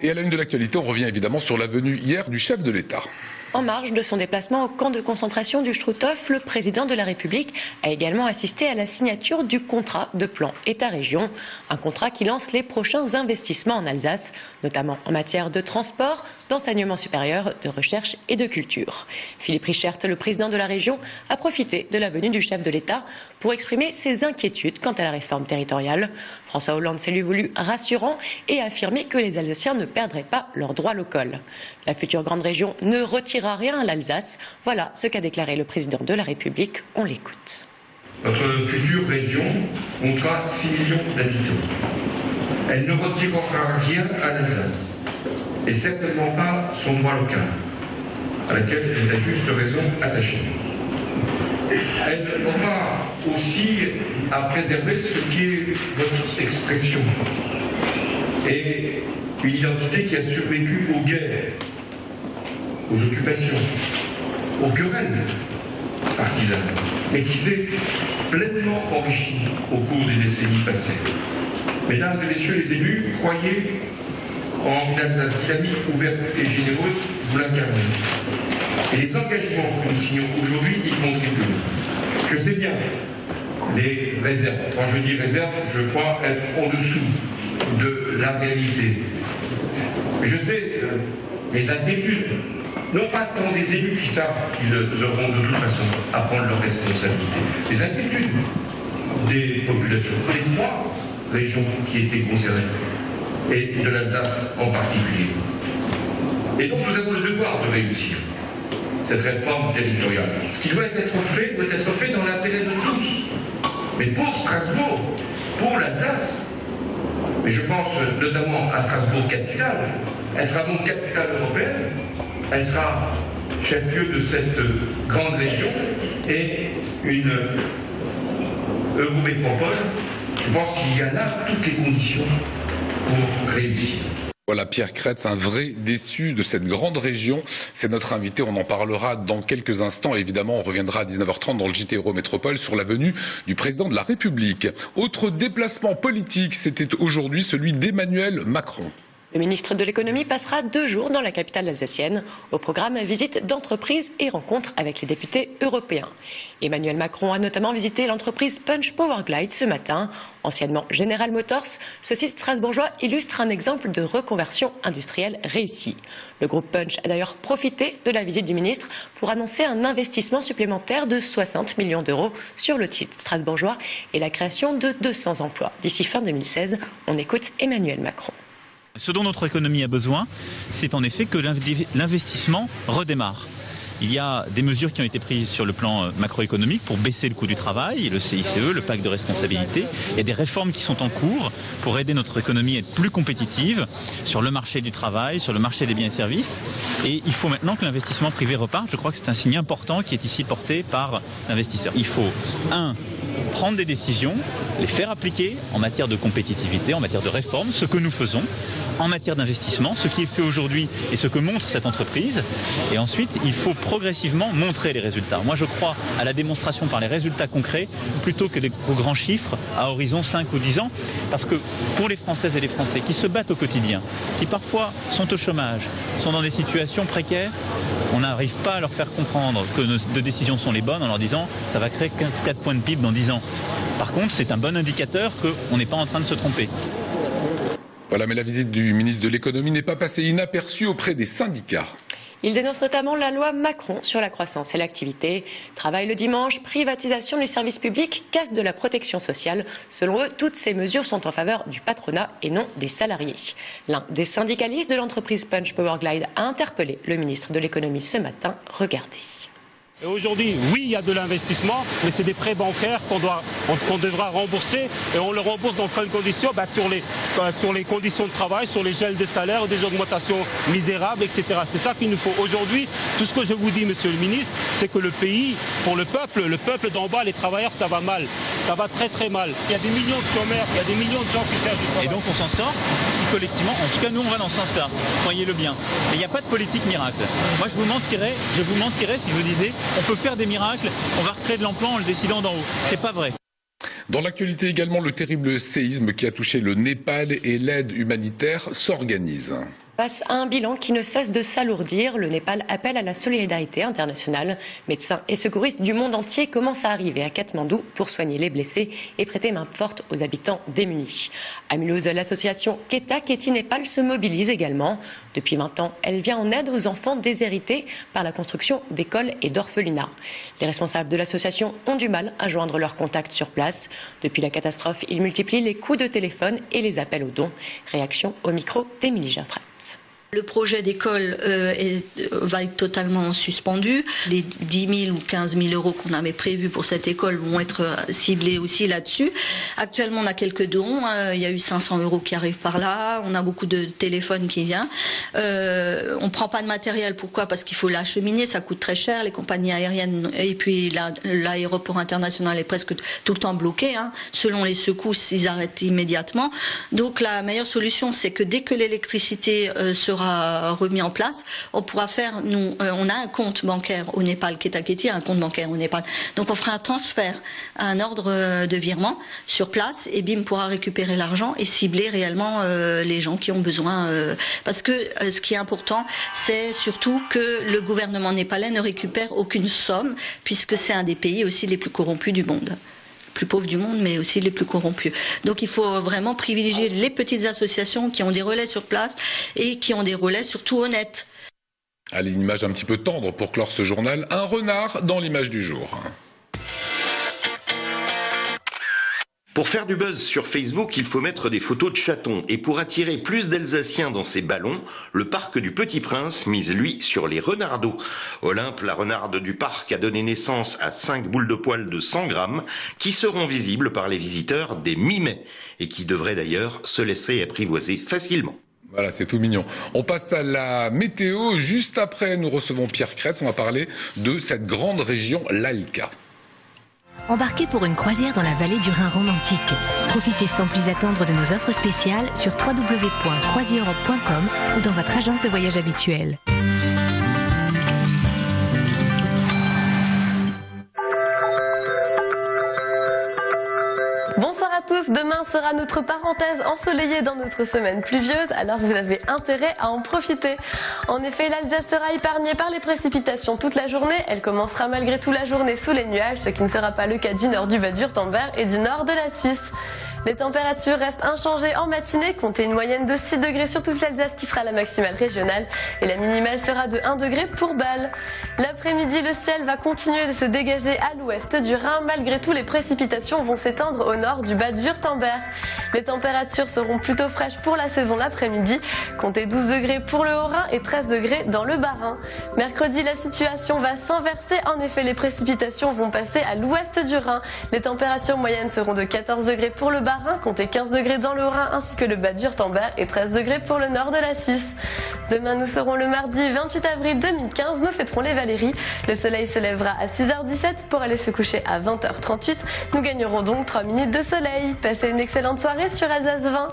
Et à la une de l'actualité, on revient évidemment sur la venue hier du chef de l'État. En marge de son déplacement au camp de concentration du Struthof, le président de la République a également assisté à la signature du contrat de plan État-région. Un contrat qui lance les prochains investissements en Alsace, notamment en matière de transport, d'enseignement supérieur, de recherche et de culture. Philippe Richert, le président de la région, a profité de la venue du chef de l'État pour exprimer ses inquiétudes quant à la réforme territoriale. François Hollande s'est lui voulu rassurant et a affirmé que les Alsaciens ne perdraient pas leur droit local. La future grande région ne retirera rien à l'Alsace. Voilà ce qu'a déclaré le président de la République. On l'écoute. Notre future région comptera 6 millions d'habitants. Elle ne retirera rien à l'Alsace, et certainement pas son droit local, à laquelle elle est à juste raison attachée. Elle aura aussi à préserver ce qui est votre expression, et une identité qui a survécu aux guerres, aux occupations, aux querelles partisanes, mais qui s'est pleinement enrichie au cours des décennies passées. Mesdames et messieurs les élus, croyez en une Alsace dynamique, ouverte et généreuse, vous l'incarnez. Et les engagements que nous signons aujourd'hui y contribuent. Je sais bien les réserves. Quand je dis réserve, je crois être en dessous de la réalité. Je sais les inquiétudes, non pas tant des élus qui savent qu'ils auront de toute façon à prendre leurs responsabilités, les inquiétudes des populations, des 3 régions qui étaient concernées, et de l'Alsace en particulier. Et donc nous avons le devoir de réussir cette réforme territoriale. Ce qui doit être fait dans l'intérêt de tous. Mais pour Strasbourg, pour l'Alsace, mais je pense notamment à Strasbourg-Capitale, elle sera donc capitale européenne, elle sera chef-lieu de cette grande région et une eurométropole. Je pense qu'il y a là toutes les conditions pour réussir. Voilà, Pierre Kretz, un vrai déçu de cette grande région. C'est notre invité, on en parlera dans quelques instants. Évidemment, on reviendra à 19h30 dans le JT Eurométropole sur la venue du président de la République. Autre déplacement politique, c'était aujourd'hui celui d'Emmanuel Macron. Le ministre de l'économie passera 2 jours dans la capitale alsacienne. Au programme, visite d'entreprise et rencontre avec les députés européens. Emmanuel Macron a notamment visité l'entreprise Punch Powerglide ce matin. Anciennement General Motors, ce site strasbourgeois illustre un exemple de reconversion industrielle réussie. Le groupe Punch a d'ailleurs profité de la visite du ministre pour annoncer un investissement supplémentaire de 60 millions d'euros sur le site strasbourgeois et la création de 200 emplois d'ici fin 2016. On écoute Emmanuel Macron. Ce dont notre économie a besoin, c'est en effet que l'investissement redémarre. Il y a des mesures qui ont été prises sur le plan macroéconomique pour baisser le coût du travail, le CICE, le pacte de responsabilité. Il y a des réformes qui sont en cours pour aider notre économie à être plus compétitive sur le marché du travail, sur le marché des biens et services. Et il faut maintenant que l'investissement privé reparte. Je crois que c'est un signe important qui est ici porté par l'investisseur. Il faut, prendre des décisions, les faire appliquer en matière de compétitivité, en matière de réforme, ce que nous faisons, en matière d'investissement, ce qui est fait aujourd'hui et ce que montre cette entreprise. Et ensuite, il faut progressivement montrer les résultats. Moi, je crois à la démonstration par les résultats concrets plutôt que des grands chiffres à horizon 5 ou 10 ans. Parce que pour les Françaises et les Français qui se battent au quotidien, qui parfois sont au chômage, sont dans des situations précaires, on n'arrive pas à leur faire comprendre que nos décisions sont les bonnes en leur disant ça va créer 4 points de PIB dans 10 ans. Par contre, c'est un bon indicateur qu'on n'est pas en train de se tromper. Voilà, mais la visite du ministre de l'économie n'est pas passée inaperçue auprès des syndicats. Il dénonce notamment la loi Macron sur la croissance et l'activité. Travail le dimanche, privatisation du service public, casse de la protection sociale. Selon eux, toutes ces mesures sont en faveur du patronat et non des salariés. L'un des syndicalistes de l'entreprise Punch Powerglide a interpellé le ministre de l'économie ce matin. Regardez. Et aujourd'hui, oui, il y a de l'investissement, mais c'est des prêts bancaires qu'on devra rembourser. Et on le rembourse dans quelles conditions? Sur les conditions de travail, sur les gels des salaires, des augmentations misérables, etc. C'est ça qu'il nous faut. Aujourd'hui, tout ce que je vous dis, monsieur le ministre, c'est que le pays, pour le peuple d'en bas, les travailleurs, ça va mal. Ça va très très mal. Il y a des millions de chômeurs, il y a des millions de gens qui cherchent du travail. Et donc on s'en sort si collectivement, en tout cas nous on va dans ce sens-là, croyez-le bien. Et il n'y a pas de politique miracle. Moi je vous mentirais si je vous disais on peut faire des miracles, on va recréer de l'emploi en le décidant d'en haut. C'est pas vrai. Dans l'actualité également, le terrible séisme qui a touché le Népal et l'aide humanitaire s'organise. Face à un bilan qui ne cesse de s'alourdir, le Népal appelle à la solidarité internationale. Médecins et secouristes du monde entier commencent à arriver à Katmandou pour soigner les blessés et prêter main forte aux habitants démunis. À Mulhouse, l'association Keta Keti Népal se mobilise également. Depuis 20 ans, elle vient en aide aux enfants déshérités par la construction d'écoles et d'orphelinats. Les responsables de l'association ont du mal à joindre leurs contacts sur place. Depuis la catastrophe, ils multiplient les coups de téléphone et les appels aux dons. Réaction au micro d'Émilie Jaffrat. Le projet d'école va être totalement suspendu. Les 10 000 ou 15 000 euros qu'on avait prévus pour cette école vont être ciblés aussi là-dessus. Actuellement, on a quelques dons. Il y a eu 500 euros qui arrivent par là. On a beaucoup de téléphones qui viennent. On ne prend pas de matériel. Pourquoi ? Parce qu'il faut l'acheminer. Ça coûte très cher. Les compagnies aériennes et puis l'aéroport international est presque tout le temps bloqué. Selon les secousses, ils arrêtent immédiatement. Donc la meilleure solution, c'est que dès que l'électricité sera remis en place, on pourra faire, on a un compte bancaire au Népal, Keta Keti a un compte bancaire au Népal, donc on fera un transfert, un ordre de virement sur place et BIM pourra récupérer l'argent et cibler réellement les gens qui ont besoin, parce que ce qui est important, c'est surtout que le gouvernement népalais ne récupère aucune somme, puisque c'est un des pays aussi les plus corrompus du monde. Plus pauvres du monde, mais aussi les plus corrompus. Donc il faut vraiment privilégier les petites associations qui ont des relais sur place et qui ont des relais surtout honnêtes. Allez, une image un petit peu tendre pour clore ce journal. Un renard dans l'image du jour. Pour faire du buzz sur Facebook, il faut mettre des photos de chatons. Et pour attirer plus d'Alsaciens dans ses ballons, le parc du Petit Prince mise, lui, sur les renardeaux. Olympe, la renarde du parc, a donné naissance à 5 boules de poils de 100 grammes qui seront visibles par les visiteurs dès mi-mai et qui devraient d'ailleurs se laisser apprivoiser facilement. Voilà, c'est tout mignon. On passe à la météo. Juste après, nous recevons Pierre Kretz. On va parler de cette grande région, l'Alca. Embarquez pour une croisière dans la vallée du Rhin romantique. Profitez sans plus attendre de nos offres spéciales sur www.croisieurope.com ou dans votre agence de voyage habituelle. Bonsoir à tous, demain sera notre parenthèse ensoleillée dans notre semaine pluvieuse, alors vous avez intérêt à en profiter. En effet, l'Alsace sera épargnée par les précipitations toute la journée, elle commencera malgré tout la journée sous les nuages, ce qui ne sera pas le cas du nord du Bade-Wurtemberg et du nord de la Suisse. Les températures restent inchangées en matinée, comptez une moyenne de 6 degrés sur toute l'Alsace qui sera la maximale régionale et la minimale sera de 1 degré pour Bâle. L'après-midi, le ciel va continuer de se dégager à l'ouest du Rhin, malgré tout les précipitations vont s'étendre au nord du Bade-Wurtemberg. Les températures seront plutôt fraîches pour la saison l'après-midi, comptez 12 degrés pour le Haut-Rhin et 13 degrés dans le Bas-Rhin. Mercredi, la situation va s'inverser, en effet les précipitations vont passer à l'ouest du Rhin. Les températures moyennes seront de 14 degrés pour le Bas-Rhin, comptez 15 degrés dans le Haut-Rhin ainsi que le Bade-Wurtemberg et 13 degrés pour le nord de la Suisse. Demain, nous serons le mardi 28 avril 2015, nous fêterons les Valéries. Le soleil se lèvera à 6h17 pour aller se coucher à 20h38. Nous gagnerons donc 3 minutes de soleil. Passez une excellente soirée sur Alsace 20.